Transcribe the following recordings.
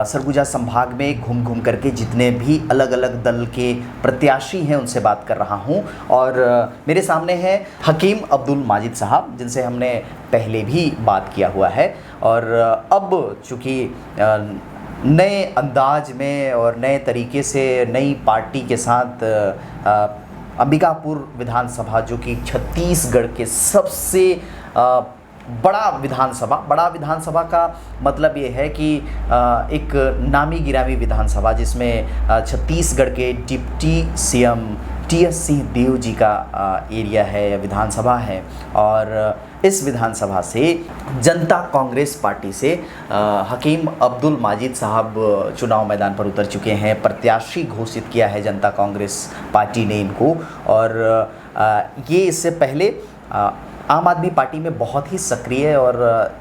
सरगुजा संभाग में घूम घूम करके जितने भी अलग अलग दल के प्रत्याशी हैं उनसे बात कर रहा हूं और मेरे सामने हैं हकीम अब्दुल माजिद साहब, जिनसे हमने पहले भी बात किया हुआ है। और अब चूँकि नए अंदाज में और नए तरीके से नई पार्टी के साथ अंबिकापुर विधानसभा, जो कि छत्तीसगढ़ के सबसे बड़ा विधानसभा का मतलब ये है कि एक नामी गिरामी विधानसभा, जिसमें छत्तीसगढ़ के डिप्टी सीएम टी.एस. सिंहदेव जी का एरिया है, विधानसभा है। और इस विधानसभा से जनता कांग्रेस पार्टी से हकीम अब्दुल माजिद साहब चुनाव मैदान पर उतर चुके हैं। प्रत्याशी घोषित किया है जनता कांग्रेस पार्टी ने इनको। और ये इससे पहले आम आदमी पार्टी में बहुत ही सक्रिय, और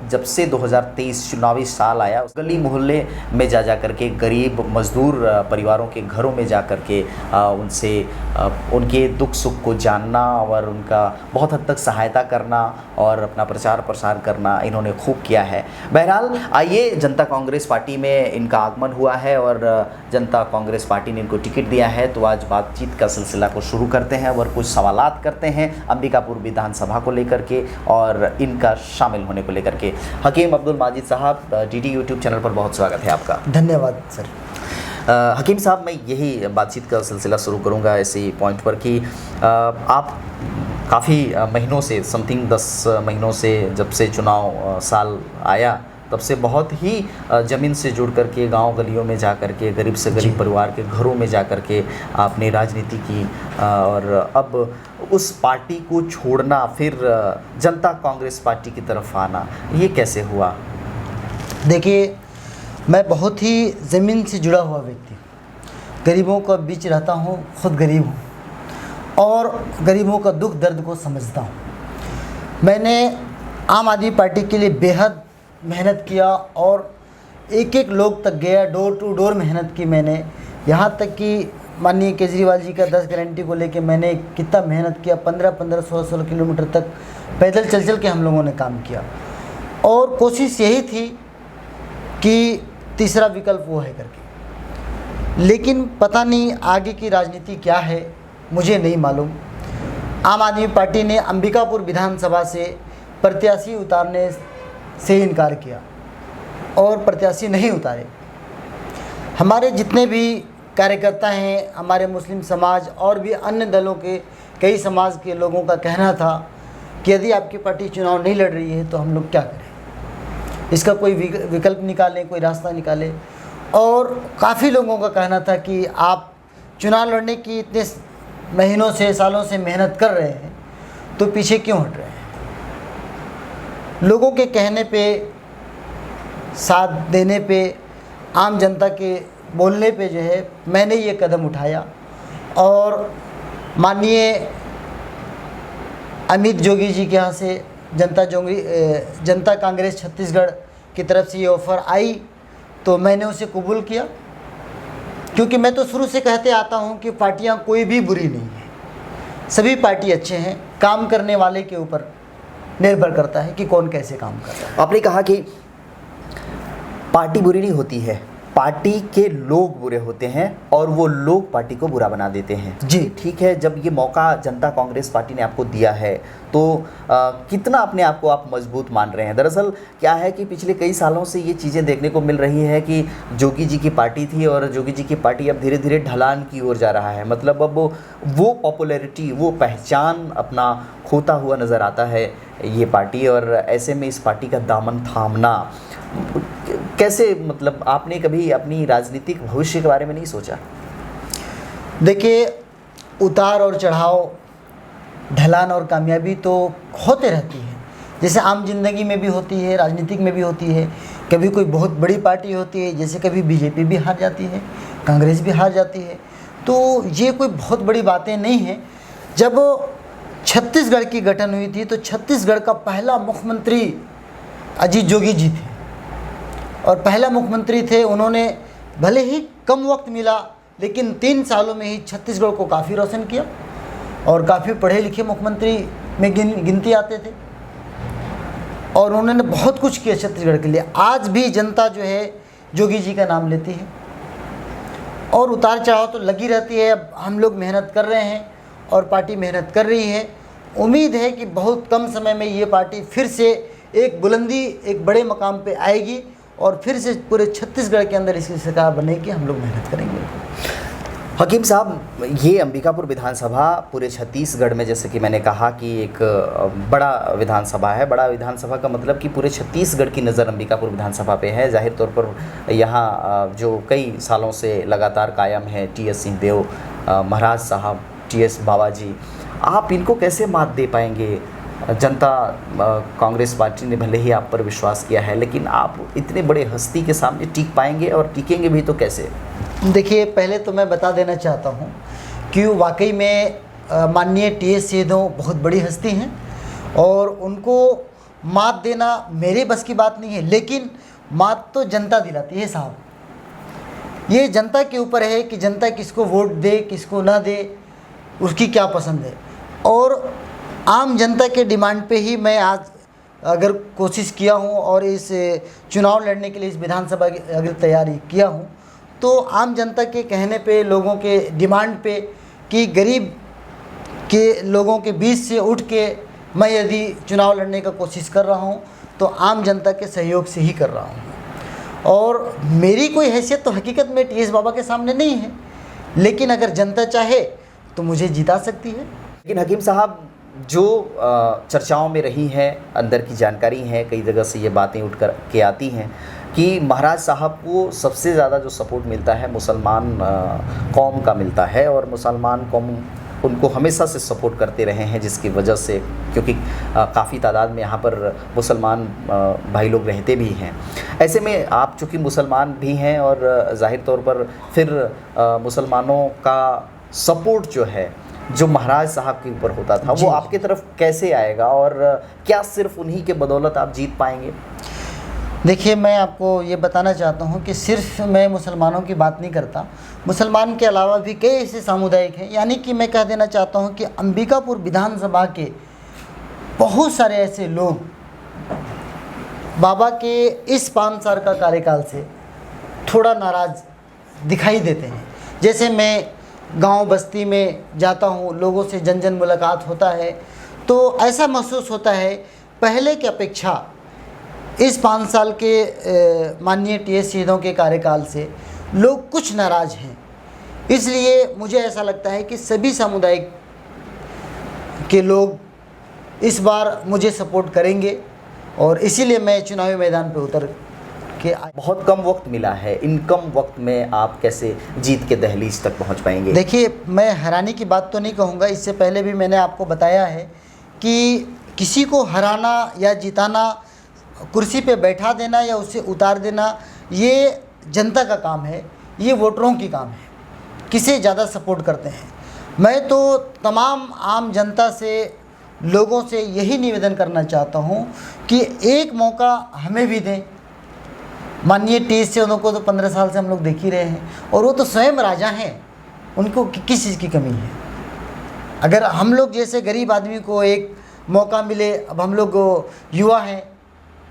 जब से 2023 चुनावी साल आया, गली मोहल्ले में जा करके गरीब मजदूर परिवारों के घरों में जा करके उनसे उनके दुख सुख को जानना और उनका बहुत हद तक सहायता करना और अपना प्रचार प्रसार करना इन्होंने खूब किया है। बहरहाल आइए, जनता कांग्रेस पार्टी में इनका आगमन हुआ है और जनता कांग्रेस पार्टी ने इनको टिकट दिया है, तो आज बातचीत का सिलसिला को शुरू करते हैं और कुछ सवालात करते हैं अंबिकापुर विधानसभा को लेकर के और इनका शामिल होने को लेकर के। हकीम अब्दुल माजिद साहब, डीडी यूट्यूब चैनल पर बहुत स्वागत है आपका। धन्यवाद सर। हकीम साहब, मैं यही बातचीत का सिलसिला शुरू करूंगा इसी पॉइंट पर कि आप काफ़ी महीनों से, समथिंग 10 महीनों से, जब से चुनाव साल आया तब से बहुत ही ज़मीन से जुड़ करके गांव गलियों में जा कर के, गरीब से गरीब परिवार के घरों में जा कर के आपने राजनीति की। और अब उस पार्टी को छोड़ना, फिर जनता कांग्रेस पार्टी की तरफ आना, ये कैसे हुआ? देखिए, मैं बहुत ही ज़मीन से जुड़ा हुआ व्यक्ति, गरीबों के बीच रहता हूँ, खुद गरीब हूँ और गरीबों का दुख दर्द को समझता हूँ। मैंने आम आदमी पार्टी के लिए बेहद मेहनत किया और एक एक लोग तक गया, डोर टू डोर मेहनत की मैंने। यहाँ तक कि माननीय केजरीवाल जी का 10 गारंटी को लेके मैंने कितना मेहनत किया, 15-15, 16-16 किलोमीटर तक पैदल चल के हम लोगों ने काम किया। और कोशिश यही थी कि तीसरा विकल्प वो है करके, लेकिन पता नहीं आगे की राजनीति क्या है, मुझे नहीं मालूम। आम आदमी पार्टी ने अंबिकापुर विधानसभा से प्रत्याशी उतारने से इनकार किया और प्रत्याशी नहीं उतारे। हमारे जितने भी कार्यकर्ता हैं, हमारे मुस्लिम समाज और भी अन्य दलों के कई समाज के लोगों का कहना था कि यदि आपकी पार्टी चुनाव नहीं लड़ रही है तो हम लोग क्या करें, इसका कोई विकल्प निकालें, कोई रास्ता निकालें। और काफ़ी लोगों का कहना था कि आप चुनाव लड़ने की इतने महीनों से, सालों से मेहनत कर रहे हैं तो पीछे क्यों हट रहे हैं। लोगों के कहने पे, साथ देने पे, आम जनता के बोलने पे जो है मैंने ये कदम उठाया। और माननीय अमित जोगी जी के यहाँ से जनता कांग्रेस छत्तीसगढ़ की तरफ से ये ऑफ़र आई तो मैंने उसे कबूल किया, क्योंकि मैं तो शुरू से कहते आता हूँ कि पार्टियाँ कोई भी बुरी नहीं है, सभी पार्टी अच्छे हैं। काम करने वाले के ऊपर निर्भर करता है कि कौन कैसे काम कर रहा है। आपने कहा कि पार्टी बुरी नहीं होती है, पार्टी के लोग बुरे होते हैं और वो लोग पार्टी को बुरा बना देते हैं। जी ठीक है, जब ये मौका जनता कांग्रेस पार्टी ने आपको दिया है तो कितना अपने आप को आप मजबूत मान रहे हैं? दरअसल क्या है कि पिछले कई सालों से ये चीज़ें देखने को मिल रही है कि जोगी जी की पार्टी थी और जोगी जी की पार्टी अब धीरे धीरे ढलान की ओर जा रहा है। मतलब अब वो पॉपुलैरिटी, वो पहचान अपना खोता हुआ नज़र आता है ये पार्टी। और ऐसे में इस पार्टी का दामन थामना कैसे, मतलब आपने कभी अपनी राजनीतिक भविष्य के बारे में नहीं सोचा? देखिए, उतार और चढ़ाव, ढलान और कामयाबी तो होते रहती है, जैसे आम जिंदगी में भी होती है, राजनीतिक में भी होती है। कभी कोई बहुत बड़ी पार्टी होती है, जैसे कभी बीजेपी भी हार जाती है, कांग्रेस भी हार जाती है, तो ये कोई बहुत बड़ी बातें नहीं हैं। जब छत्तीसगढ़ की गठन हुई थी तो छत्तीसगढ़ का पहला मुख्यमंत्री अजीत जोगी जी थे और पहला मुख्यमंत्री थे। उन्होंने भले ही कम वक्त मिला लेकिन 3 सालों में ही छत्तीसगढ़ को काफ़ी रोशन किया और काफ़ी पढ़े लिखे मुख्यमंत्री में गिनती आते थे और उन्होंने बहुत कुछ किया छत्तीसगढ़ के लिए। आज भी जनता जो है जोगी जी का नाम लेती है। और उतार चढ़ाव तो लगी रहती है। अब हम लोग मेहनत कर रहे हैं और पार्टी मेहनत कर रही है। उम्मीद है कि बहुत कम समय में ये पार्टी फिर से एक बुलंदी, एक बड़े मकाम पे आएगी और फिर से पूरे छत्तीसगढ़ के अंदर इसकी सरकार बनेगी। हम लोग मेहनत करेंगे। हकीम साहब, ये अंबिकापुर विधानसभा पूरे छत्तीसगढ़ में, जैसे कि मैंने कहा कि एक बड़ा विधानसभा है। बड़ा विधानसभा का मतलब कि पूरे छत्तीसगढ़ की नज़र अंबिकापुर विधानसभा पे है। जाहिर तौर पर यहाँ जो कई सालों से लगातार कायम है टी.एस. सिंहदेव महाराज साहब, टी.एस. बाबा जी, आप इनको कैसे मात दे पाएंगे? जनता कांग्रेस पार्टी ने भले ही आप पर विश्वास किया है, लेकिन आप इतने बड़े हस्ती के सामने टिक पाएंगे, और टिकेंगे भी तो कैसे? देखिए, पहले तो मैं बता देना चाहता हूँ कि वाकई में माननीय टी.एस. सिंहदेव बहुत बड़ी हस्ती हैं और उनको मात देना मेरे बस की बात नहीं है। लेकिन मात तो जनता दिलाती है साहब। ये जनता के ऊपर है कि जनता किसको वोट दे, किसको ना दे, उसकी क्या पसंद है। और आम जनता के डिमांड पे ही मैं आज अगर कोशिश किया हूँ और इस चुनाव लड़ने के लिए इस विधानसभा की अगर तैयारी किया हूँ, तो आम जनता के कहने पे, लोगों के डिमांड पे कि गरीब के लोगों के बीच से उठ के मैं यदि चुनाव लड़ने का कोशिश कर रहा हूँ तो आम जनता के सहयोग से ही कर रहा हूँ। और मेरी कोई हैसियत तो हकीकत में टी.एस. बाबा के सामने नहीं है, लेकिन अगर जनता चाहे तो मुझे जिता सकती है। लेकिन हकीम साहब, जो चर्चाओं में रही है, अंदर की जानकारी है, कई जगह से ये बातें उठ कर के आती हैं कि महाराज साहब को सबसे ज़्यादा जो सपोर्ट मिलता है मुसलमान कौम का मिलता है, और मुसलमान कौम उनको हमेशा से सपोर्ट करते रहे हैं, जिसकी वजह से, क्योंकि काफ़ी तादाद में यहाँ पर मुसलमान भाई लोग रहते भी हैं। ऐसे में आप चूँकि मुसलमान भी हैं और ज़ाहिर तौर पर फिर मुसलमानों का सपोर्ट जो है, जो महाराज साहब के ऊपर होता था, वो आपकी तरफ कैसे आएगा, और क्या सिर्फ उन्हीं के बदौलत आप जीत पाएंगे? देखिए, मैं आपको ये बताना चाहता हूँ कि सिर्फ मैं मुसलमानों की बात नहीं करता। मुसलमान के अलावा भी कई ऐसे सामुदायिक हैं। यानी कि मैं कह देना चाहता हूँ कि अंबिकापुर विधानसभा के बहुत सारे ऐसे लोग बाबा के इस 5 साल का कार्यकाल से थोड़ा नाराज़ दिखाई देते हैं। जैसे मैं गांव बस्ती में जाता हूं, लोगों से जन जन मुलाकात होता है, तो ऐसा महसूस होता है पहले की अपेक्षा इस 5 साल के माननीय टी.एस. सिंहदेव के कार्यकाल से लोग कुछ नाराज़ हैं। इसलिए मुझे ऐसा लगता है कि सभी सामुदायिक के लोग इस बार मुझे सपोर्ट करेंगे और इसीलिए मैं चुनावी मैदान पर उतर के बहुत कम वक्त मिला है, इन कम वक्त में आप कैसे जीत के दहलीज तक पहुंच पाएंगे? देखिए, मैं हैरानी की बात तो नहीं कहूँगा। इससे पहले भी मैंने आपको बताया है कि किसी को हराना या जिताना, कुर्सी पे बैठा देना या उसे उतार देना, ये जनता का काम है, ये वोटरों की काम है, किसे ज़्यादा सपोर्ट करते हैं। मैं तो तमाम आम जनता से, लोगों से यही निवेदन करना चाहता हूँ कि एक मौका हमें भी दें। माननीय टी.एस. सिंहदेव को तो 15 साल से हम लोग देख ही रहे हैं और वो तो स्वयं राजा हैं, उनको किस चीज़ की कमी है। अगर हम लोग जैसे गरीब आदमी को एक मौका मिले, अब हम लोग युवा हैं,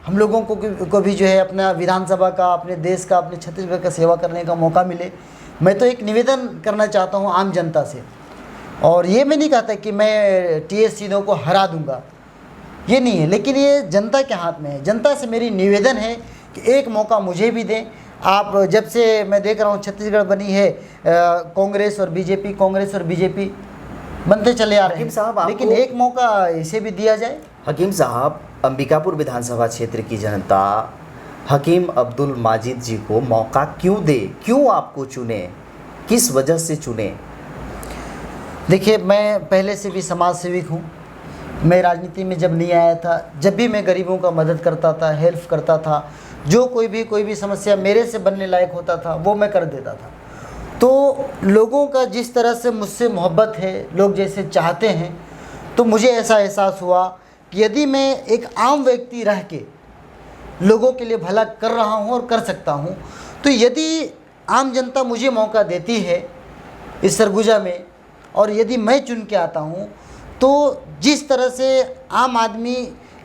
हम लोगों को भी जो है अपना विधानसभा का, अपने देश का, अपने छत्तीसगढ़ का सेवा करने का मौका मिले। मैं तो एक निवेदन करना चाहता हूँ आम जनता से, और ये मैं नहीं कहता कि मैं टी.एस. सिंहदेव को हरा दूँगा, ये नहीं है, लेकिन ये जनता के हाथ में है। जनता से मेरी निवेदन है कि एक मौका मुझे भी दें। आप जब से मैं देख रहा हूँ छत्तीसगढ़ बनी है कांग्रेस और बीजेपी, कांग्रेस और बीजेपी बनते चले आ रहे हैं, लेकिन एक मौका इसे भी दिया जाए। हकीम साहब, अंबिकापुर विधानसभा क्षेत्र की जनता हकीम अब्दुल माजिद जी को मौका क्यों दे, क्यों आपको चुने, किस वजह से चुने? देखिए, मैं पहले से भी समाज सेविक हूँ। मैं राजनीति में जब नहीं आया था, जब भी मैं गरीबों का मदद करता था, हेल्प करता था, जो कोई भी समस्या मेरे से बनने लायक होता था वो मैं कर देता था। तो लोगों का जिस तरह से मुझसे मोहब्बत है, लोग जैसे चाहते हैं, तो मुझे ऐसा एहसास हुआ कि यदि मैं एक आम व्यक्ति रह के लोगों के लिए भला कर रहा हूँ और कर सकता हूँ, तो यदि आम जनता मुझे मौका देती है इस सरगुजा में, और यदि मैं चुन के आता हूँ, तो जिस तरह से आम आदमी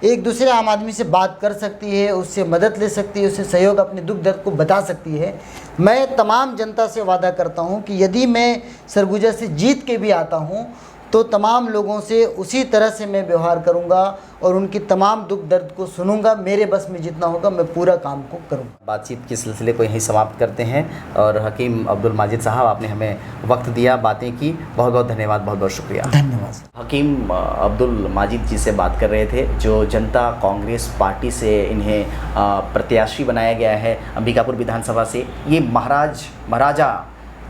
एक दूसरे आम आदमी से बात कर सकती है, उससे मदद ले सकती है, उससे सहयोग, अपने दुख दर्द को बता सकती है। मैं तमाम जनता से वादा करता हूं कि यदि मैं सरगुजा से जीत के भी आता हूं तो तमाम लोगों से उसी तरह से मैं व्यवहार करूंगा और उनकी तमाम दुख दर्द को सुनूंगा। मेरे बस में जितना होगा मैं पूरा काम को करूंगा। बातचीत के सिलसिले को यहीं समाप्त करते हैं और हकीम अब्दुल माजिद साहब, आपने हमें वक्त दिया, बातें की, बहुत बहुत धन्यवाद, बहुत बहुत शुक्रिया। धन्यवाद। हकीम अब्दुल माजिद जी से बात कर रहे थे, जो जनता कांग्रेस पार्टी से इन्हें प्रत्याशी बनाया गया है अंबिकापुर विधानसभा से। ये महाराजा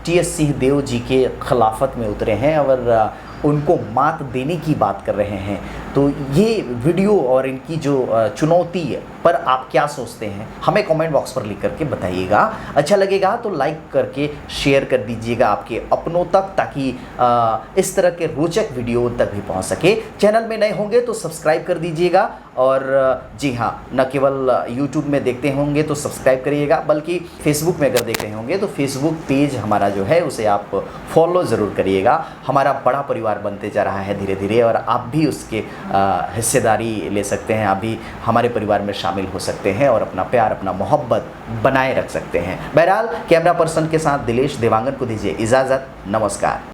टी.एस. सिंह देव जी के खिलाफत में उतरे हैं और उनको मात देने की बात कर रहे हैं। तो ये वीडियो और इनकी जो चुनौती पर आप क्या सोचते हैं, हमें कमेंट बॉक्स पर लिख करके बताइएगा। अच्छा लगेगा तो लाइक करके शेयर कर दीजिएगा आपके अपनों तक, ताकि इस तरह के रोचक वीडियो तक भी पहुंच सके। चैनल में नए होंगे तो सब्सक्राइब कर दीजिएगा और जी हाँ, न केवल यूट्यूब में देखते होंगे तो सब्सक्राइब करिएगा, बल्कि फेसबुक में अगर देख रहे होंगे तो फेसबुक पेज हमारा जो है उसे आप फॉलो ज़रूर करिएगा। हमारा बड़ा परिवार बनते जा रहा है धीरे धीरे और आप भी उसके हिस्सेदारी ले सकते हैं, आप भी हमारे परिवार में शामिल हो सकते हैं और अपना प्यार, अपना मोहब्बत बनाए रख सकते हैं। बहरहाल कैमरा पर्सन के साथ दिलेश देवांगन को दीजिए इजाज़त। नमस्कार।